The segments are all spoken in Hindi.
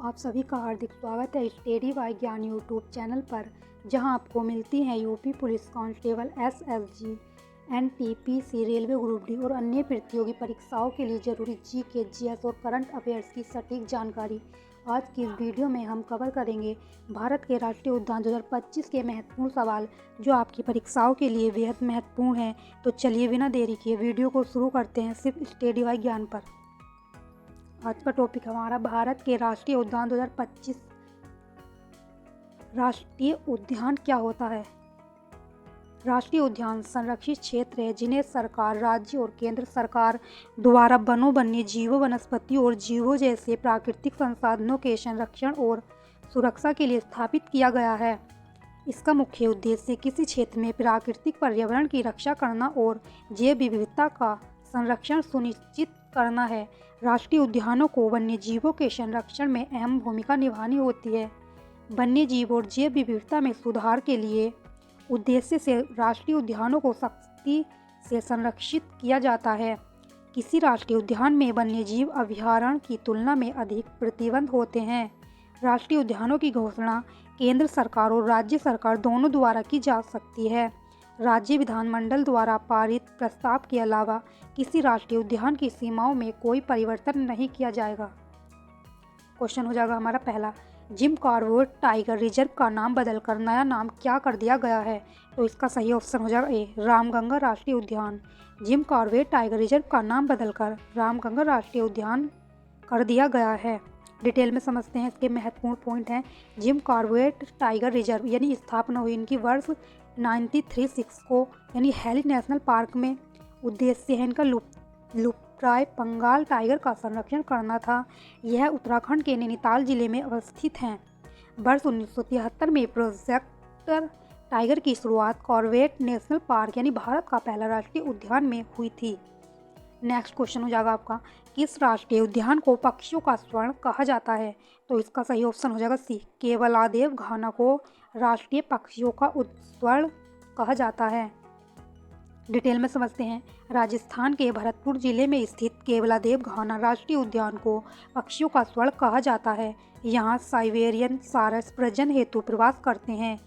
आप सभी का हार्दिक स्वागत है स्टडी बाय ज्ञान यूट्यूब चैनल पर, जहां आपको मिलती हैं UP police constable, SSG, NTPC, railway group D और अन्य प्रतियोगी परीक्षाओं के लिए जरूरी जीके, जीएस और करंट अफेयर्स की सटीक जानकारी। आज की इस वीडियो में हम कवर करेंगे भारत के राष्ट्रीय उद्यान 2025 के महत्वपूर्ण सवाल, जो आपकी परीक्षाओं के लिए बेहद महत्वपूर्ण हैं। तो चलिए बिना देरी किए वीडियो को शुरू करते हैं सिर्फ स्टडी बाय ज्ञान पर। आज का टॉपिक हमारा भारत के राष्ट्रीय उद्यान 2025। राष्ट्रीय उद्यान क्या होता है? राष्ट्रीय उद्यान संरक्षित क्षेत्र है जिन्हें सरकार, राज्य और केंद्र सरकार द्वारा वनों, वन्य जीवों, वनस्पतियों और जीवों जैसे प्राकृतिक संसाधनों के संरक्षण और सुरक्षा के लिए स्थापित किया गया है। इसका मुख्य उद्देश्य किसी क्षेत्र में प्राकृतिक पर्यावरण की रक्षा करना और जैव विविधता का संरक्षण सुनिश्चित करना है। राष्ट्रीय उद्यानों को वन्य जीवों के संरक्षण में अहम भूमिका निभानी होती है। वन्य जीव और जैव विविधता में सुधार के लिए उद्देश्य से राष्ट्रीय उद्यानों को सख्ती से संरक्षित किया जाता है। किसी राष्ट्रीय उद्यान में वन्य जीव अभयारण्य की तुलना में अधिक प्रतिबंध होते हैं। राष्ट्रीय उद्यानों की घोषणा केंद्र सरकार और राज्य सरकार दोनों द्वारा की जा सकती है। राज्य विधानमंडल द्वारा पारित प्रस्ताव के अलावा किसी राष्ट्रीय उद्यान की सीमाओं में कोई परिवर्तन नहीं किया जाएगा। क्वेश्चन हो जाएगा हमारा पहला, जिम कॉर्बेट टाइगर रिजर्व का नाम बदलकर नया नाम क्या कर दिया गया है? तो इसका सही ऑप्शन हो जाएगा ए, रामगंगा राष्ट्रीय उद्यान। जिम कॉर्बेट टाइगर रिजर्व का नाम बदलकर रामगंगा राष्ट्रीय उद्यान कर दिया गया है। डिटेल में समझते हैं, इसके महत्वपूर्ण पॉइंट हैं। जिम कॉर्बेट टाइगर रिजर्व यानी स्थापना हुई इनकी वर्ष 1936 को, यानी हेली नेशनल पार्क में। उद्देश्य है इनका लुप्तप्राय बंगाल टाइगर का संरक्षण करना था। यह उत्तराखंड के नैनीताल जिले में अवस्थित हैं। वर्ष 1973 में प्रोजेक्ट टाइगर की शुरुआत कॉर्बेट नेशनल पार्क यानी भारत का पहला राष्ट्रीय उद्यान में हुई थी। नेक्स्ट क्वेश्चन हो जाएगा आपका, किस राष्ट्रीय उद्यान को पक्षियों का स्वर्ण कहा जाता है? तो इसका सही ऑप्शन हो जाएगा सी, केवलादेव घाना को राष्ट्रीय पक्षियों का स्वर्ण कहा जाता है। डिटेल में समझते हैं, राजस्थान के भरतपुर जिले में स्थित केवलादेव घाना राष्ट्रीय उद्यान को पक्षियों का स्वर्ण कहा जाता है। यहाँ साइबेरियन सारस प्रजनन हेतु प्रवास करते हैं।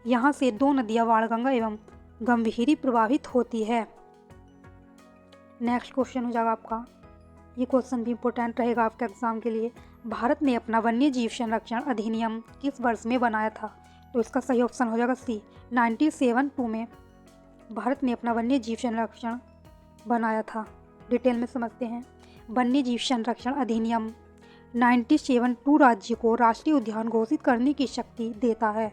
यहाँ से दो नदियाँ बाणगंगा एवं गंभीरी प्रवाहित होती है। नेक्स्ट क्वेश्चन हो जाएगा आपका, ये क्वेश्चन भी इम्पोर्टेंट रहेगा आपके एग्जाम के लिए। भारत ने अपना वन्य जीव संरक्षण अधिनियम किस वर्ष में बनाया था? तो इसका सही ऑप्शन हो जाएगा सी, 1972 में भारत ने अपना वन्य जीव संरक्षण बनाया था। डिटेल में समझते हैं, वन्य जीव संरक्षण अधिनियम 1972 राज्य को राष्ट्रीय उद्यान घोषित करने की शक्ति देता है।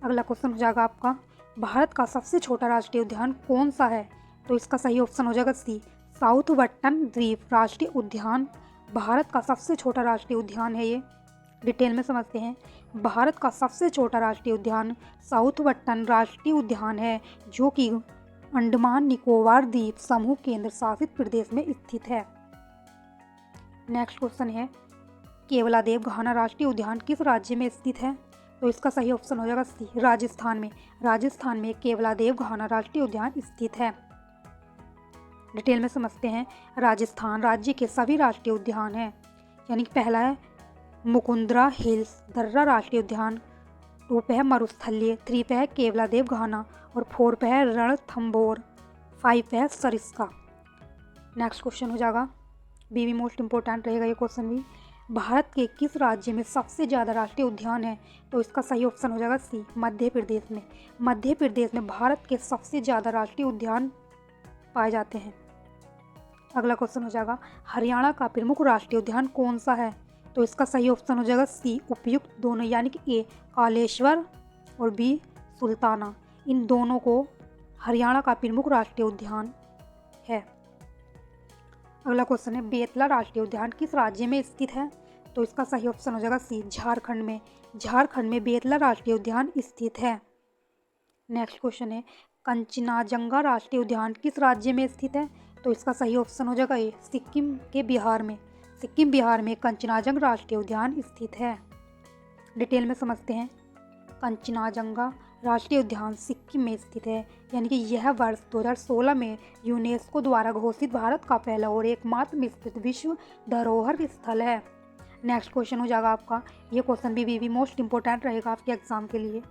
अगला क्वेश्चन हो जाएगा आपका, भारत का सबसे छोटा राष्ट्रीय उद्यान कौन सा है? तो इसका सही ऑप्शन हो जाएगा सी, साउथवटन द्वीप राष्ट्रीय उद्यान भारत का सबसे छोटा राष्ट्रीय उद्यान है ये। डिटेल में समझते हैं, भारत का सबसे छोटा राष्ट्रीय उद्यान साउथवटन राष्ट्रीय उद्यान है, जो कि अंडमान निकोबार द्वीप समूह केंद्र शासित प्रदेश में स्थित है। नेक्स्ट क्वेश्चन है, केवलादेव घाना राष्ट्रीय उद्यान किस राज्य में स्थित है? तो इसका सही ऑप्शन हो जाएगा सी, राजस्थान में। राजस्थान में केवलादेव घाना राष्ट्रीय उद्यान स्थित है। डिटेल में समझते हैं, राजस्थान राज्य के सभी राष्ट्रीय उद्यान हैं, यानी पहला है मुकुंदरा हिल्स दर्रा राष्ट्रीय उद्यान, 2 पे है मरुस्थलीय, 3 पे है केवलादेव घाना और 4 पे है रणथंभौर, 5 पे है सरिस्का। नेक्स्ट क्वेश्चन हो जाएगा, भी मोस्ट इम्पोर्टेंट रहेगा ये क्वेश्चन भी। भारत के किस राज्य में सबसे ज़्यादा राष्ट्रीय उद्यान है? तो इसका सही ऑप्शन हो जाएगा सी, मध्य प्रदेश में। मध्य प्रदेश में भारत के सबसे ज़्यादा राष्ट्रीय उद्यान पाए जाते हैं। अगला क्वेश्चन हो जाएगा, हरियाणा का प्रमुख राष्ट्रीय उद्यान कौन सा है? तो इसका सही ऑप्शन हो जाएगा सी, उपयुक्त दोनों, यानी कि ए कालेश्वर और बी सुल्ताना। इन दोनों को हरियाणा का प्रमुख राष्ट्रीय उद्यान है। अगला क्वेश्चन है, बेतला राष्ट्रीय उद्यान किस राज्य में स्थित है? तो इसका सही ऑप्शन हो जाएगा सी, झारखंड में। झारखंड में बेतला राष्ट्रीय उद्यान स्थित है। नेक्स्ट क्वेश्चन है, कंचनाजंगा राष्ट्रीय उद्यान किस राज्य में स्थित है? तो इसका सही ऑप्शन हो जाएगा ए, सिक्किम के बिहार में। सिक्किम बिहार में कंचनाजंगा राष्ट्रीय उद्यान स्थित है। डिटेल में समझते हैं, कंचनाजंगा राष्ट्रीय उद्यान सिक्किम में स्थित है, यानी कि यह वर्ष 2016 में यूनेस्को द्वारा घोषित भारत का पहला और एकमात्र विश्व धरोहर स्थल है। नेक्स्ट क्वेश्चन हो जाएगा आपका, ये क्वेश्चन भी मोस्ट इंपॉर्टेंट रहेगा आपके एग्जाम के लिए।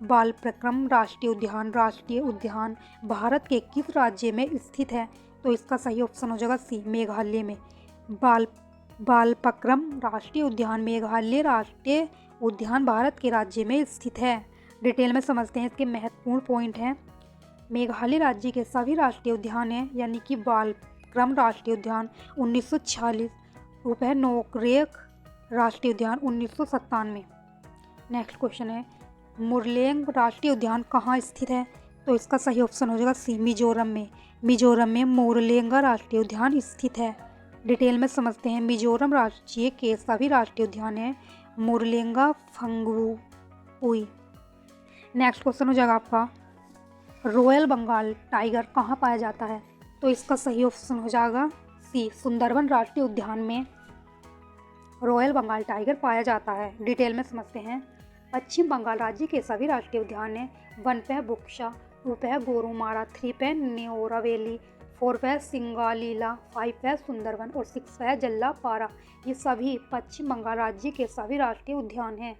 बालप्रक्रम राष्ट्रीय उद्यान भारत के किस राज्य में स्थित है? तो इसका सही ऑप्शन हो जाएगा सी, मेघालय में। बालपक्रम राष्ट्रीय उद्यान मेघालय राष्ट्रीय उद्यान भारत के राज्य में स्थित है। डिटेल में समझते हैं, इसके महत्वपूर्ण पॉइंट हैं। मेघालय राज्य के सभी राष्ट्रीय उद्यान हैं, यानी कि बालपक्रम राष्ट्रीय उद्यान 1946, रुपये नोकरेक राष्ट्रीय उद्यान 1997। नेक्स्ट क्वेश्चन है, मुरलेंग राष्ट्रीय उद्यान कहाँ स्थित है? तो इसका सही ऑप्शन हो जाएगा सी, मिजोरम में। मिजोरम में मोरलेंगा राष्ट्रीय उद्यान स्थित है। डिटेल में समझते हैं, मिजोरम राज्य के सभी राष्ट्रीय उद्यान हैं मोरलेंगा फंगुई। नेक्स्ट क्वेश्चन हो जाएगा आपका, रॉयल बंगाल टाइगर कहाँ पाया जाता है? तो इसका सही ऑप्शन हो जाएगा सी, सुंदरबन राष्ट्रीय उद्यान में रॉयल बंगाल टाइगर पाया जाता है। डिटेल में समझते हैं, पश्चिम बंगाल राज्य के सभी राष्ट्रीय उद्यान हैं 1 पे बुक्शा, 2 पे गोरुमारा, 3 पे न्योरावेली, 4 पे सिंगालीला, 5 पे सुंदरबन और 6 पे जल्लापारा। ये सभी पश्चिम बंगाल राज्य के सभी राष्ट्रीय उद्यान हैं।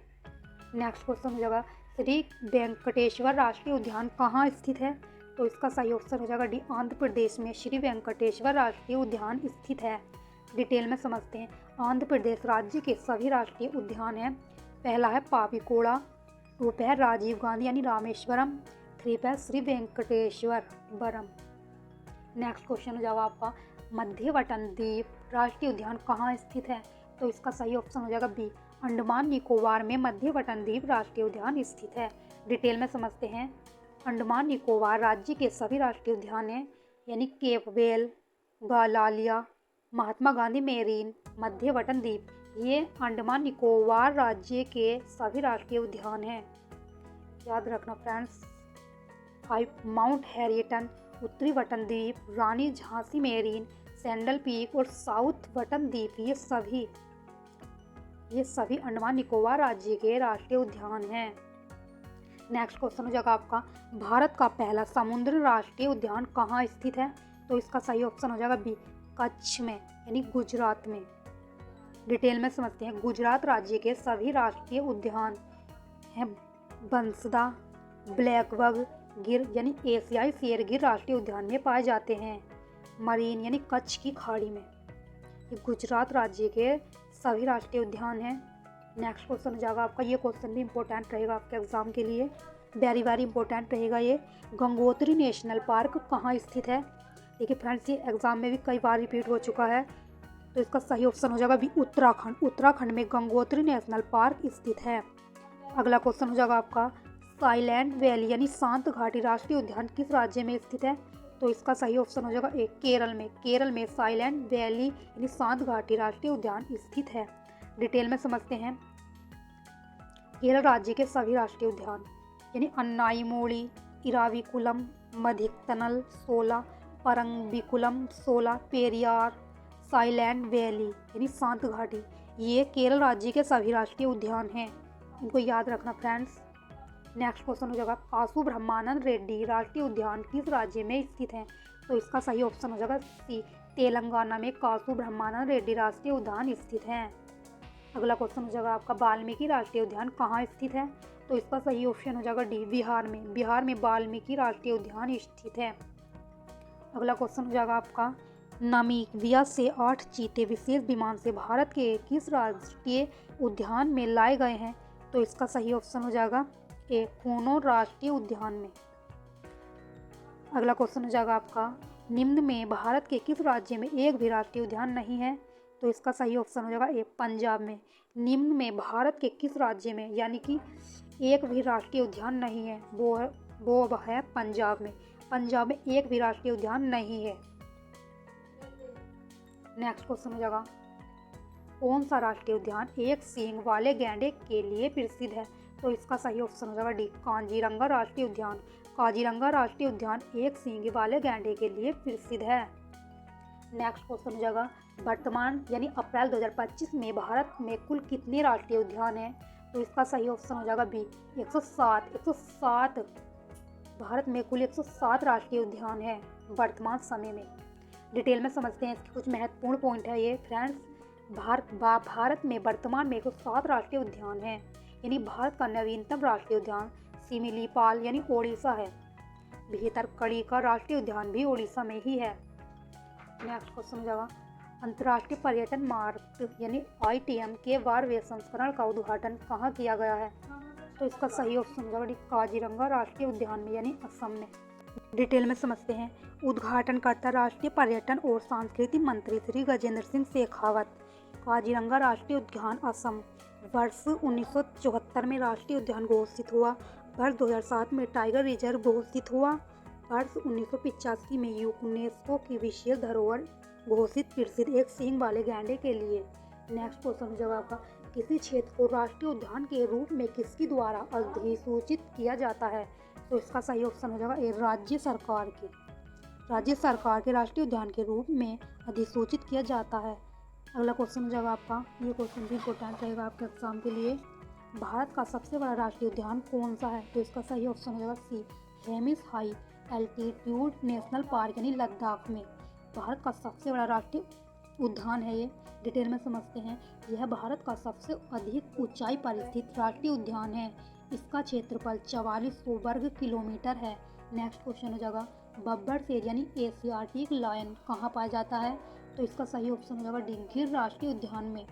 नेक्स्ट क्वेश्चन हो जाएगा, श्री वेंकटेश्वर राष्ट्रीय उद्यान कहाँ स्थित है? तो इसका सही ऑप्शन हो जाएगा डी, आंध्र प्रदेश में श्री वेंकटेश्वर राष्ट्रीय उद्यान स्थित है। डिटेल में समझते हैं, आंध्र प्रदेश राज्य के सभी राष्ट्रीय उद्यान हैं। पहला है पापिकोड़ा, 2 पे राजीव गांधी यानी रामेश्वरम, 3 पे श्री वेंकटेश्वर बरम। नेक्स्ट क्वेश्चन हो जाएगा आपका, मध्यवटन द्वीप राष्ट्रीय उद्यान कहाँ स्थित है? तो इसका सही ऑप्शन हो जाएगा बी, अंडमान निकोबार में मध्यवटन द्वीप राष्ट्रीय उद्यान स्थित है। डिटेल में समझते हैं, अंडमान निकोबार राज्य के सभी राष्ट्रीय उद्यान हैं, यानी cap well, गालालिया, Mahatma Gandhi marine, मध्यवटन द्वीप, ये अंडमान निकोबार राज्य के सभी राष्ट्रीय उद्यान हैं। याद रखना फ्रेंड्स। 5 माउंट हैरियटन, उत्तरी वटन द्वीप, रानी झांसी मेरीन, सैंडल पीक और साउथ वटन द्वीप, ये सभी अंडमान निकोबार राज्य के राष्ट्रीय उद्यान हैं। नेक्स्ट क्वेश्चन हो जाएगा आपका, भारत का पहला समुद्र राष्ट्रीय उद्यान कहाँ स्थित है? तो इसका सही ऑप्शन हो जाएगा बी, कच्छ में यानी गुजरात में। डिटेल में समझते हैं, गुजरात राज्य के सभी राष्ट्रीय उद्यान हैं बंसदा, ब्लैकबक गिर यानी एशियाई शेर गिर राष्ट्रीय उद्यान में पाए जाते हैं, मरीन यानी कच्छ की खाड़ी में। ये गुजरात राज्य के सभी राष्ट्रीय उद्यान हैं। नेक्स्ट क्वेश्चन हो जाएगा आपका, ये क्वेश्चन भी इंपॉर्टेंट रहेगा आपके एग्जाम के लिए, वेरी इंपॉर्टेंट रहेगा ये। गंगोत्री नेशनल पार्क कहाँ स्थित है? देखिए फ्रेंड्स, ये एग्जाम में भी कई बार रिपीट हो चुका है, तो इसका सही ऑप्शन हो जाएगा भी, उत्तराखंड। उत्तराखंड में गंगोत्री नेशनल पार्क स्थित है। अगला क्वेश्चन हो जाएगा आपका, साइलेंट वैली यानी शांत घाटी राष्ट्रीय उद्यान किस राज्य में स्थित है? तो इसका सही ऑप्शन हो जाएगा ए, केरल में। केरल में साइलेंट वैली यानी शांत घाटी राष्ट्रीय उद्यान स्थित है। डिटेल में समझते हैं, केरल राज्य के सभी राष्ट्रीय उद्यान यानी अन्नाईमोड़ी, इराविकुलम, मधिकतनल 16, परम्बिकुलम 16, पेरियार, साइलेंट वैली यानी शांत घाटी, ये केरल राज्य के सभी राष्ट्रीय उद्यान हैं। इनको याद रखना फ्रेंड्स। नेक्स्ट क्वेश्चन हो जाएगा, कासु ब्रह्मानंद रेड्डी राष्ट्रीय उद्यान किस राज्य में स्थित है? तो इसका सही ऑप्शन हो जाएगा सी, तेलंगाना में कासु ब्रह्मानंद रेड्डी राष्ट्रीय उद्यान स्थित है। अगला क्वेश्चन हो जाएगा आपका, वाल्मीकि राष्ट्रीय उद्यान कहाँ स्थित है? तो इसका सही ऑप्शन हो जाएगा डी, बिहार में। बिहार में वाल्मीकि राष्ट्रीय उद्यान स्थित है। अगला क्वेश्चन हो जाएगा आपका, नामीबिया से 8 चीते विशेष विमान से भारत के किस राष्ट्रीय उद्यान में लाए गए हैं? तो इसका सही ऑप्शन हो जाएगा ए, कोनो राष्ट्रीय उद्यान में। अगला क्वेश्चन हो जाएगा आपका, निम्न में भारत के किस राज्य में एक भी राष्ट्रीय उद्यान नहीं है? तो इसका सही ऑप्शन हो जाएगा ए, पंजाब में। निम्न में भारत के किस राज्य में यानी कि एक भी राष्ट्रीय उद्यान नहीं है, वो है पंजाब में। पंजाब में एक भी राष्ट्रीय उद्यान नहीं है। नेक्स्ट क्वेश्चन हो जाएगा, कौन सा राष्ट्रीय उद्यान एक सींग वाले गैंडे के लिए प्रसिद्ध है? तो इसका सही ऑप्शन हो जाएगा डी, काजीरंगा राष्ट्रीय उद्यान। काजीरंगा राष्ट्रीय उद्यान एक सींग वाले गैंडे के लिए प्रसिद्ध है। नेक्स्ट क्वेश्चन हो जाएगा, वर्तमान यानी अप्रैल 2025 में भारत में कुल कितने राष्ट्रीय उद्यान हैं? तो इसका सही ऑप्शन हो जाएगा बी, 107। भारत में कुल 107 राष्ट्रीय उद्यान हैं वर्तमान समय में। डिटेल में समझते हैं, इसके कुछ महत्वपूर्ण पॉइंट है ये फ्रेंड्स। भारत में वर्तमान में कुल 7 राष्ट्रीय उद्यान हैं। यानी भारत का नवीनतम राष्ट्रीय उद्यान सिमिलीपाल यानी ओडिशा है। भीतरकनिका का राष्ट्रीय उद्यान भी ओडिशा में ही है। नेक्स्ट क्वेश्चन हो जाएगा, अंतर्राष्ट्रीय पर्यटन मार्ग यानी ITM के 12वें संस्करण का उद्घाटन कहाँ किया गया है? तो इसका सही ऑप्शन हो जाएगा काजीरंगा राष्ट्रीय उद्यान में यानी असम में। डिटेल में समझते हैं। उद्घाटनकर्ता राष्ट्रीय पर्यटन और सांस्कृतिक मंत्री श्री गजेंद्र सिंह शेखावत। काजीरंगा राष्ट्रीय उद्यान असम वर्ष 1974 में राष्ट्रीय उद्यान घोषित हुआ। वर्ष 2007 में टाइगर रिजर्व घोषित हुआ। वर्ष 1985 में यूनेस्को की विश्व धरोहर घोषित प्रसिद्ध एक सींग वाले गैंडे के लिए। नेक्स्ट क्वेश्चन हो जाएगा आपका, किसी क्षेत्र को राष्ट्रीय उद्यान के रूप में किसके द्वारा अधिसूचित किया जाता है? तो इसका सही ऑप्शन हो जाएगा राज्य सरकार के राष्ट्रीय उद्यान के रूप में अधिसूचित किया जाता है। अगला क्वेश्चन हो जाएगा आपका, ये क्वेश्चन भी इंपॉर्टेंट रहेगा आपके एग्जाम के लिए। भारत का सबसे बड़ा राष्ट्रीय उद्यान कौन सा है? तो इसका सही ऑप्शन हो जाएगा C, Hemis high altitude national park यानी लद्दाख में भारत का सबसे बड़ा राष्ट्रीय उद्यान है ये। डिटेल में समझते हैं। यह भारत का सबसे अधिक ऊंचाई पर स्थित राष्ट्रीय उद्यान है। इसका क्षेत्रफल 4400 वर्ग किलोमीटर है। नेक्स्ट क्वेश्चन हो जाएगा, बब्बर शेर यानी एशियाटिक लायन कहाँ पाया जाता है? तो इसका सही ऑप्शन हो जाएगा डी, गिर राष्ट्रीय उद्यान में।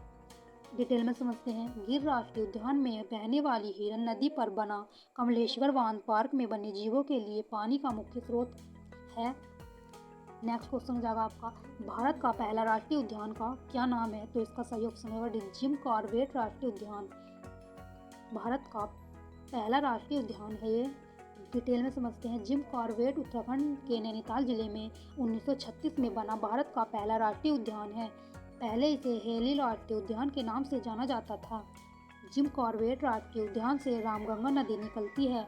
डिटेल में समझते हैं। गिर राष्ट्रीय उद्यान में बहने वाली हिरन नदी पर बना कमलेश्वर बांध पार्क में वन्य जीवों के लिए पानी का मुख्य स्रोत है। नेक्स्ट क्वेश्चन हो जाएगा आपका, भारत का पहला राष्ट्रीय उद्यान का क्या नाम है? तो इसका सही ऑप्शन होगा डी, जिम कॉर्बेट राष्ट्रीय उद्यान। भारत का पहला राष्ट्रीय उद्यान है ये। डिटेल में समझते हैं। जिम कॉर्बेट उत्तराखंड के नैनीताल जिले में 1936 में बना भारत का पहला राष्ट्रीय उद्यान है। पहले इसे हेली राष्ट्रीय उद्यान के नाम से जाना जाता था। जिम कॉर्बेट राष्ट्रीय उद्यान से रामगंगा नदी निकलती है।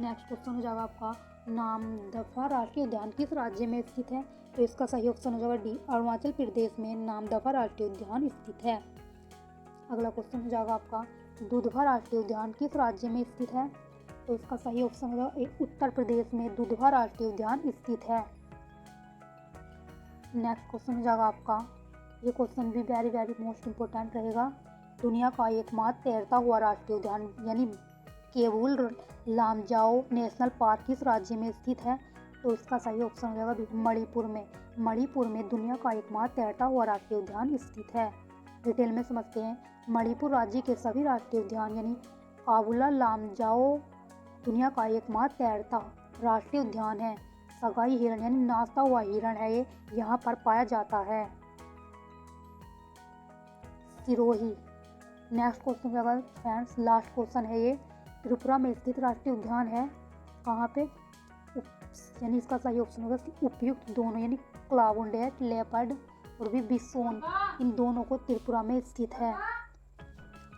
नेक्स्ट क्वेश्चन हो जाएगा आपका, नामदफा राष्ट्रीय उद्यान किस राज्य में स्थित है? तो इसका सही ऑप्शन हो जाएगा डी, अरुणाचल प्रदेश में नामदफा राष्ट्रीय उद्यान स्थित है। अगला क्वेश्चन हो जाएगा आपका, दुधवा राष्ट्रीय उद्यान किस राज्य में स्थित है? तो इसका सही ऑप्शन हो जाएगा उत्तर प्रदेश में दुधवा राष्ट्रीय उद्यान स्थित है। नेक्स्ट क्वेश्चन हो जाएगा आपका, ये क्वेश्चन भी वेरी मोस्ट इम्पोर्टेंट रहेगा। दुनिया का एकमात्र तैरता हुआ राष्ट्रीय उद्यान यानी केवुल लामजाओ नेशनल पार्क किस राज्य में स्थित है? तो इसका सही ऑप्शन हो जाएगा मणिपुर में। मणिपुर में दुनिया का एकमात्र तैरता हुआ राष्ट्रीय उद्यान स्थित है। डिटेल में समझते हैं। मणिपुर राज्य के सभी राष्ट्रीय उद्यान यानी काबुला लामजाओ दुनिया का एकमात्र तैरता राष्ट्रीय उद्यान है। सगाई हिरण यानी नाचता हुआ हिरण है ये यहाँ पर पाया जाता है। सिरोही। नेक्स्ट क्वेश्चन जाएगा फ्रेंड्स, लास्ट क्वेश्चन है ये। त्रिपुरा में स्थित राष्ट्रीय उद्यान है कहाँ पे? यानी इसका सही ऑप्शन होगा उपयुक्त दोनों यानी क्लाउडेड लेपर्ड और भी बिसोन, इन दोनों को त्रिपुरा में स्थित है।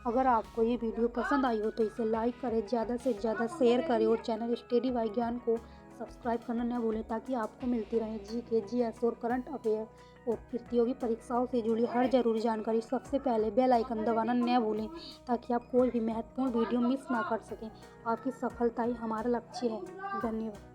अगर आपको ये वीडियो पसंद आई हो तो इसे लाइक करें, ज़्यादा से ज़्यादा शेयर करें और चैनल स्टडी विज्ञान को सब्सक्राइब करना न भूलें ताकि आपको मिलती रहे GK, GS और करंट अफेयर और प्रतियोगी परीक्षाओं से जुड़ी हर जरूरी जानकारी सबसे पहले बेल आइकन दबाना न भूलें ताकि आप कोई भी महत्वपूर्ण वीडियो मिस ना कर सकें। आपकी सफलता ही हमारा लक्ष्य है। धन्यवाद।